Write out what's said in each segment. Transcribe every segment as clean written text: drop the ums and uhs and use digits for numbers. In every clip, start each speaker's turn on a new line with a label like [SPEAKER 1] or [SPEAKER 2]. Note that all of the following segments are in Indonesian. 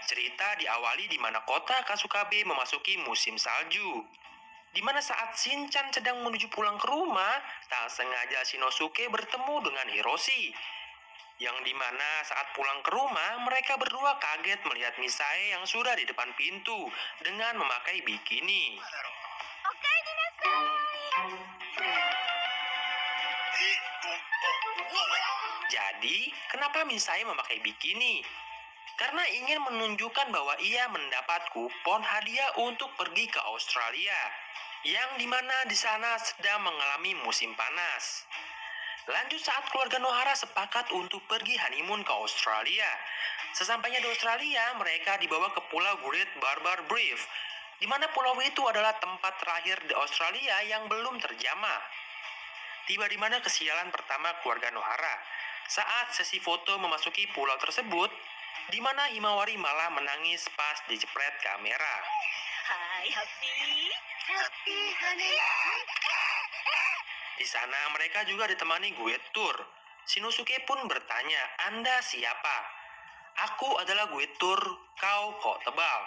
[SPEAKER 1] Cerita diawali di mana kota Kasukabe memasuki musim salju. Di mana saat Shinchan sedang menuju pulang ke rumah, tak sengaja Shinosuke bertemu dengan Hiroshi. Yang dimana saat pulang ke rumah, mereka berdua kaget melihat Misae yang sudah di depan pintu dengan memakai bikini. Jadi, kenapa Misae memakai bikini? Karena ingin menunjukkan bahwa ia mendapat kupon hadiah untuk pergi ke Australia, yang dimana di sana sedang mengalami musim panas. Lanjut saat keluarga Nohara sepakat untuk pergi honeymoon ke Australia. Sesampainya di Australia, mereka dibawa ke Pulau Great Barrier Reef, di mana pulau itu adalah tempat terakhir di Australia yang belum terjamah. Tiba di mana kesialan pertama keluarga Nohara saat sesi foto memasuki pulau tersebut, di mana Himawari malah menangis pas dijepret kamera.
[SPEAKER 2] Hai, Happy honey.
[SPEAKER 1] Di sana mereka juga ditemani Guet Tur. Shinosuke pun bertanya, "Anda siapa?" "Aku adalah Guet Tur, kau kok tebal?"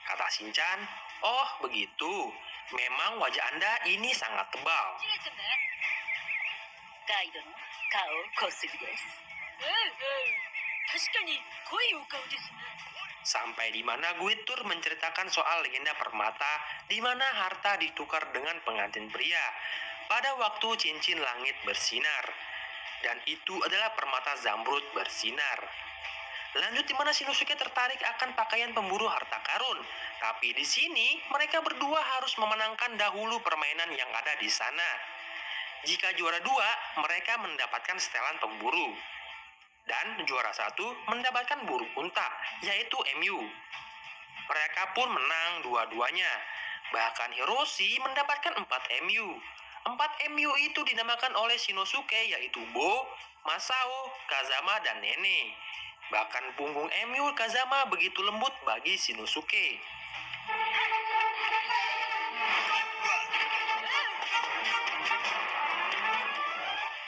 [SPEAKER 1] Kata Shinchan, "Oh begitu, memang wajah Anda ini sangat tebal."
[SPEAKER 2] ガイドの顔小杉です。確かに濃いお顔ですね。
[SPEAKER 1] Sampai di mana Guet Tur menceritakan soal legenda permata di mana harta ditukar dengan pengantin pria pada waktu cincin langit bersinar. Dan itu adalah permata zamrud bersinar. Lanjut di mana Shinosuke tertarik akan pakaian pemburu harta karun. Tapi di sini mereka berdua harus memenangkan dahulu permainan yang ada di sana. Jika juara 2, mereka mendapatkan setelan pemburu. Dan juara 1 mendapatkan burung unta, yaitu emu. Mereka pun menang dua-duanya. Bahkan Hiroshi mendapatkan 4 emu. 4 emu itu dinamakan oleh Shinosuke, yaitu Bo, Masao, Kazama, dan Nene. Bahkan punggung emu Kazama begitu lembut bagi Shinosuke.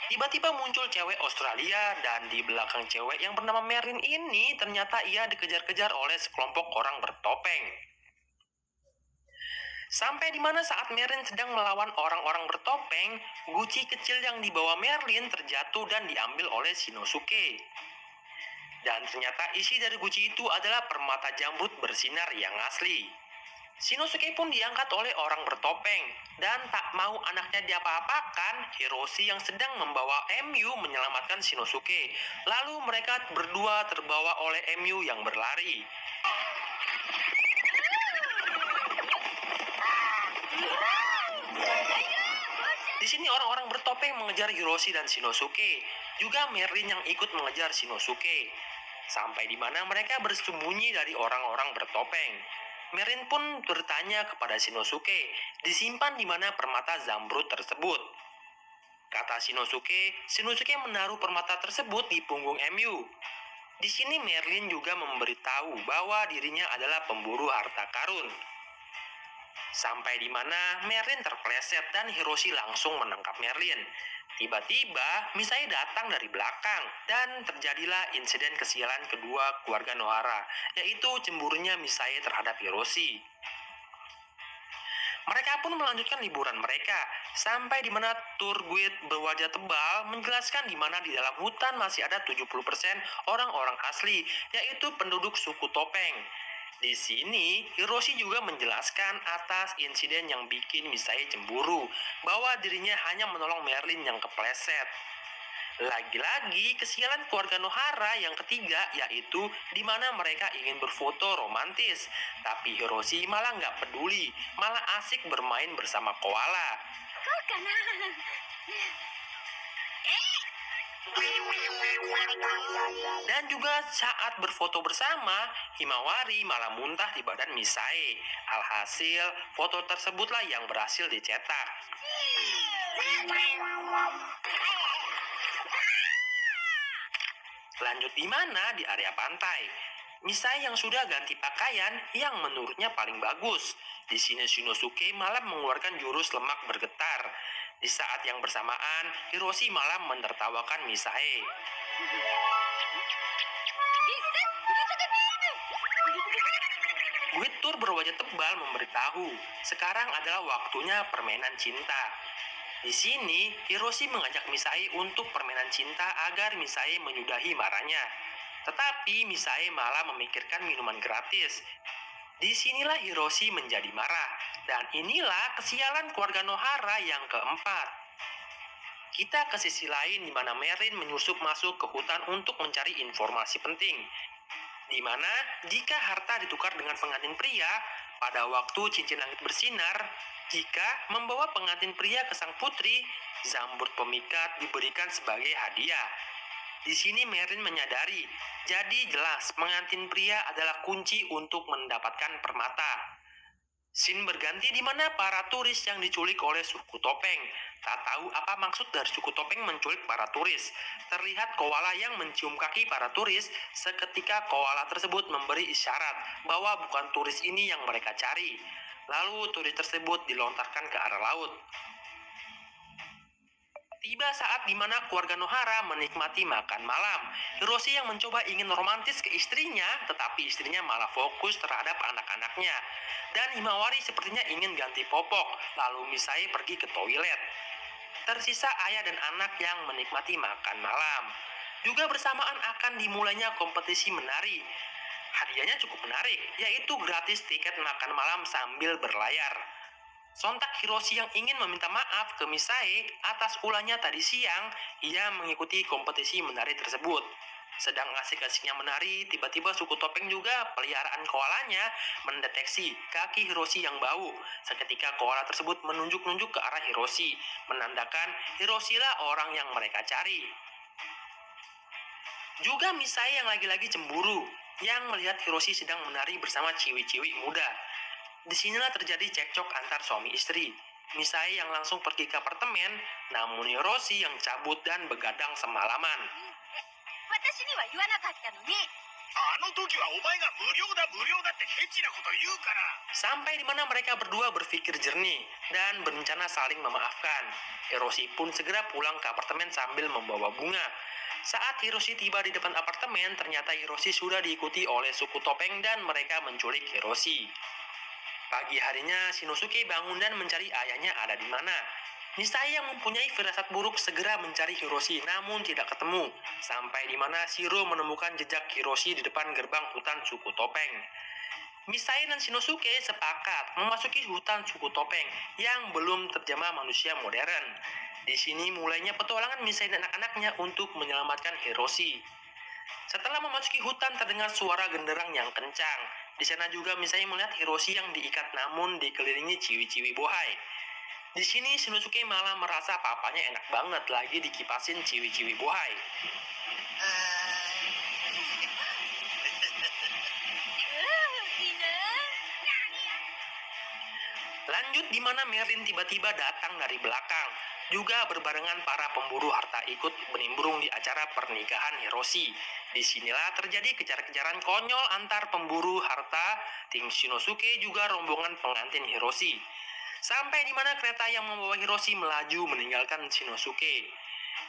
[SPEAKER 1] Tiba-tiba muncul cewek Australia dan di belakang cewek yang bernama Merlin ini ternyata ia dikejar-kejar oleh sekelompok orang bertopeng. Sampai di mana saat Merlin sedang melawan orang-orang bertopeng, guci kecil yang dibawa Merlin terjatuh dan diambil oleh Shinosuke. Dan ternyata isi dari guci itu adalah permata jamrud bersinar yang asli. Shinosuke pun diangkat oleh orang bertopeng, dan tak mau anaknya diapa-apakan, Hiroshi yang sedang membawa emu menyelamatkan Shinosuke. Lalu mereka berdua terbawa oleh emu yang berlari. Di sini orang-orang bertopeng mengejar Hiroshi dan Shinosuke, juga Merlin yang ikut mengejar Shinosuke. Sampai di mana mereka bersembunyi dari orang-orang bertopeng. Merlin pun bertanya kepada Shinosuke, disimpan di mana permata zamrud tersebut. Kata Shinosuke, Shinosuke menaruh permata tersebut di punggung emu. Di sini Merlin juga memberitahu bahwa dirinya adalah pemburu harta karun. Sampai di mana Merlin terpleset dan Hiroshi langsung menangkap Merlin. Tiba-tiba Misae datang dari belakang dan terjadilah insiden kesialan kedua keluarga Nohara, yaitu cemburunya Misae terhadap Hiroshi. Mereka pun melanjutkan liburan mereka sampai di mana Turguet berwajah tebal menjelaskan di mana di dalam hutan masih ada 70% orang-orang asli, yaitu penduduk suku topeng. Di sini, Hiroshi juga menjelaskan atas insiden yang bikin Misae cemburu, bahwa dirinya hanya menolong Merlin yang kepleset. Lagi-lagi, kesialan keluarga Nohara yang ketiga, yaitu di mana mereka ingin berfoto romantis. Tapi Hiroshi malah nggak peduli, malah asik bermain bersama koala.
[SPEAKER 2] Kok kana?
[SPEAKER 1] Dan juga saat berfoto bersama, Himawari malah muntah di badan Misae. Alhasil, foto tersebutlah yang berhasil dicetak. Lanjut di mana? Di area pantai. Misae yang sudah ganti pakaian yang menurutnya paling bagus. Di sini Shinosuke malah mengeluarkan jurus lemak bergetar. Di saat yang bersamaan, Hiroshi malah menertawakan Misae. Tur berwajah tebal memberitahu, sekarang adalah waktunya permainan cinta. Di sini, Hiroshi mengajak Misae untuk permainan cinta agar Misae menyudahi marahnya. Tetapi Misae malah memikirkan minuman gratis. Disinilah Hiroshi menjadi marah, dan inilah kesialan keluarga Nohara yang keempat. Kita ke sisi lain di mana Merlin menyusup masuk ke hutan untuk mencari informasi penting. Di mana jika harta ditukar dengan pengantin pria, pada waktu cincin langit bersinar, jika membawa pengantin pria ke sang putri, Zambut pemikat diberikan sebagai hadiah. Di sini Merlin menyadari, jadi jelas pengantin pria adalah kunci untuk mendapatkan permata. Scene berganti di mana para turis yang diculik oleh suku topeng. Tak tahu apa maksud dari suku topeng menculik para turis. Terlihat koala yang mencium kaki para turis, seketika koala tersebut memberi isyarat bahwa bukan turis ini yang mereka cari. Lalu turis tersebut dilontarkan ke arah laut. Tiba saat di mana keluarga Nohara menikmati makan malam. Hiroshi yang mencoba ingin romantis ke istrinya, tetapi istrinya malah fokus terhadap anak-anaknya. Dan Himawari sepertinya ingin ganti popok, lalu Misae pergi ke toilet. Tersisa ayah dan anak yang menikmati makan malam. Juga bersamaan akan dimulainya kompetisi menari. Hadiahnya cukup menarik, yaitu gratis tiket makan malam sambil berlayar. Sontak Hiroshi yang ingin meminta maaf ke Misae atas ulahnya tadi siang, ia mengikuti kompetisi menari tersebut. Sedang asik-asiknya menari, tiba-tiba suku topeng juga peliharaan koalanya mendeteksi kaki Hiroshi yang bau. Seketika koala tersebut menunjuk-nunjuk ke arah Hiroshi, menandakan Hiroshi lah orang yang mereka cari. Juga Misae yang lagi-lagi cemburu, yang melihat Hiroshi sedang menari bersama ciwi-ciwi muda. Disinilah terjadi cekcok antar suami istri. Misae yang langsung pergi ke apartemen, namun Hiroshi yang cabut dan begadang semalaman.
[SPEAKER 2] 私には言わなかったのに。
[SPEAKER 3] あの時はお前が無料だってケチなこと言うから。
[SPEAKER 1] Sampai di mana mereka berdua berpikir jernih dan berencana saling memaafkan. Hiroshi pun segera pulang ke apartemen sambil membawa bunga. Saat Hiroshi tiba di depan apartemen, ternyata Hiroshi sudah diikuti oleh suku topeng dan mereka menculik Hiroshi. Pagi harinya, Shinosuke bangun dan mencari ayahnya ada di mana. Misae yang mempunyai firasat buruk segera mencari Hiroshi, namun tidak ketemu. Sampai di mana Shiro menemukan jejak Hiroshi di depan gerbang hutan suku topeng. Misae dan Shinosuke sepakat memasuki hutan suku topeng yang belum terjamah manusia modern. Di sini mulainya petualangan Misae dan anak-anaknya untuk menyelamatkan Hiroshi. Setelah memasuki hutan terdengar suara genderang yang kencang. Di sana juga Misae melihat Hiroshi yang diikat namun dikelilingi ciwi-ciwi bohai. Di sini Shinosuke malah merasa papanya enak banget lagi dikipasin ciwi-ciwi bohai. Lanjut di mana Merlin tiba-tiba datang dari belakang. Juga berbarengan para pemburu harta ikut menimbrung di acara pernikahan Hiroshi. Disinilah terjadi kejar-kejaran konyol antar pemburu harta, tim Shinosuke juga rombongan pengantin Hiroshi. Sampai di mana kereta yang membawa Hiroshi melaju meninggalkan Shinosuke.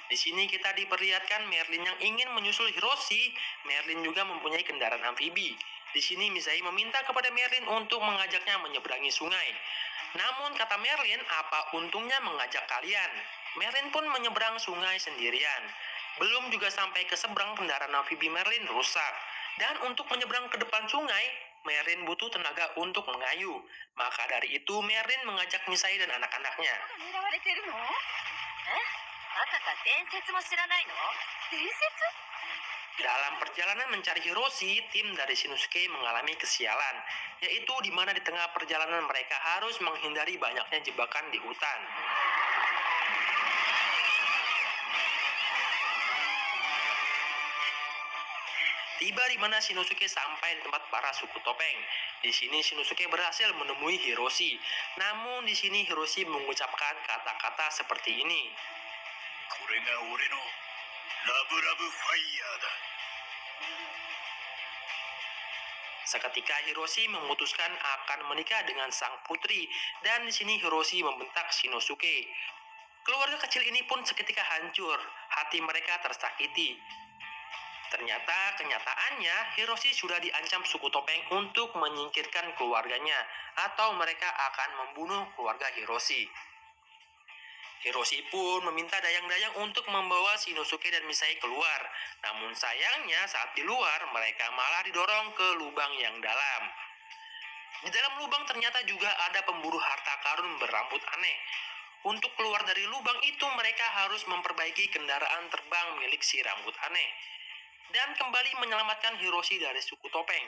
[SPEAKER 1] Di sini kita diperlihatkan Merlin yang ingin menyusul Hiroshi. Merlin juga mempunyai kendaraan amfibi. Di sini Misae meminta kepada Merlin untuk mengajaknya menyeberangi sungai. Namun kata Merlin, apa untungnya mengajak kalian? Merlin pun menyeberang sungai sendirian. Belum juga sampai ke seberang, kendaraan amfibi Merlin rusak. Dan untuk menyeberang ke depan sungai, Merlin butuh tenaga untuk mengayuh. Maka dari itu Merlin mengajak Misae dan anak-anaknya.
[SPEAKER 2] 狙われてるの？まさか伝説も知らないの？伝説？
[SPEAKER 1] Dalam perjalanan mencari Hiroshi, tim dari Shinosuke mengalami kesialan, yaitu di mana di tengah perjalanan mereka harus menghindari banyaknya jebakan di hutan. Tiba di mana Shinosuke sampai di tempat para suku topeng. Di sini Shinosuke berhasil menemui Hiroshi. Namun di sini Hiroshi mengucapkan kata-kata seperti ini.
[SPEAKER 3] これが俺のラブラブファイヤーだ。
[SPEAKER 1] Seketika Hiroshi memutuskan akan menikah dengan sang putri dan di sini Hiroshi membentak Shinosuke. Keluarga kecil ini pun seketika hancur, hati mereka tersakiti. Ternyata kenyataannya Hiroshi sudah diancam suku topeng untuk menyingkirkan keluarganya atau mereka akan membunuh keluarga Hiroshi. Hiroshi pun meminta dayang-dayang untuk membawa Shinosuke dan Misai keluar. Namun sayangnya saat di luar mereka malah didorong ke lubang yang dalam. Di dalam lubang ternyata juga ada pemburu harta karun berambut aneh. Untuk keluar dari lubang itu mereka harus memperbaiki kendaraan terbang milik si rambut aneh dan kembali menyelamatkan Hiroshi dari suku topeng.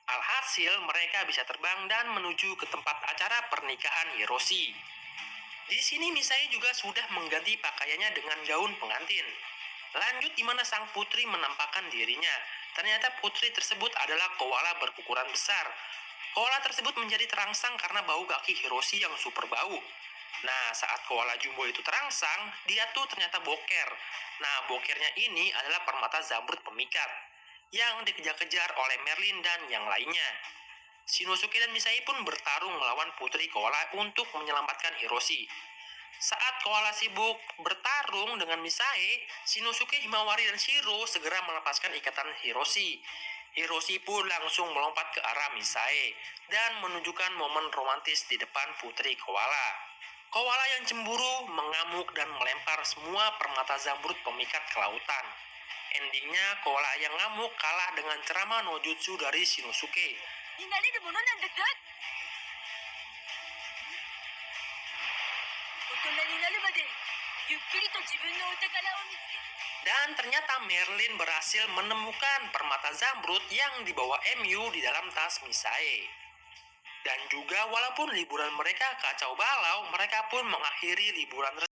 [SPEAKER 1] Alhasil mereka bisa terbang dan menuju ke tempat acara pernikahan Hiroshi. Di sini Misai juga sudah mengganti pakaiannya dengan gaun pengantin. Lanjut di mana sang putri menampakkan dirinya. Ternyata putri tersebut adalah koala berukuran besar. Koala tersebut menjadi terangsang karena bau kaki Hiroshi yang super bau. Nah, saat koala jumbo itu terangsang, dia tuh ternyata boker. Nah, bokernya ini adalah permata zamrud pemikat yang dikejar-kejar oleh Merlin dan yang lainnya. Shinosuke dan Misai pun bertarung melawan putri koala untuk menyelamatkan Hiroshi. Saat koala sibuk bertarung dengan Misai, Shinosuke, Himawari, dan Shiro segera melepaskan ikatan Hiroshi. Hiroshi pun langsung melompat ke arah Misai dan menunjukkan momen romantis di depan putri koala. Koala yang cemburu mengamuk dan melempar semua permata zamrud pemikat ke lautan. Endingnya koala yang ngamuk kalah dengan ceramah no jutsu dari Shinosuke.
[SPEAKER 2] になれるものなんだぞ。大人になるまでゆっくりと自分のお宝を見つける。
[SPEAKER 1] Dan ternyata Merlin berhasil menemukan permata zamrud yang dibawa MU di dalam tas Misai. Dan juga walaupun liburan mereka kacau balau, mereka pun mengakhiri liburan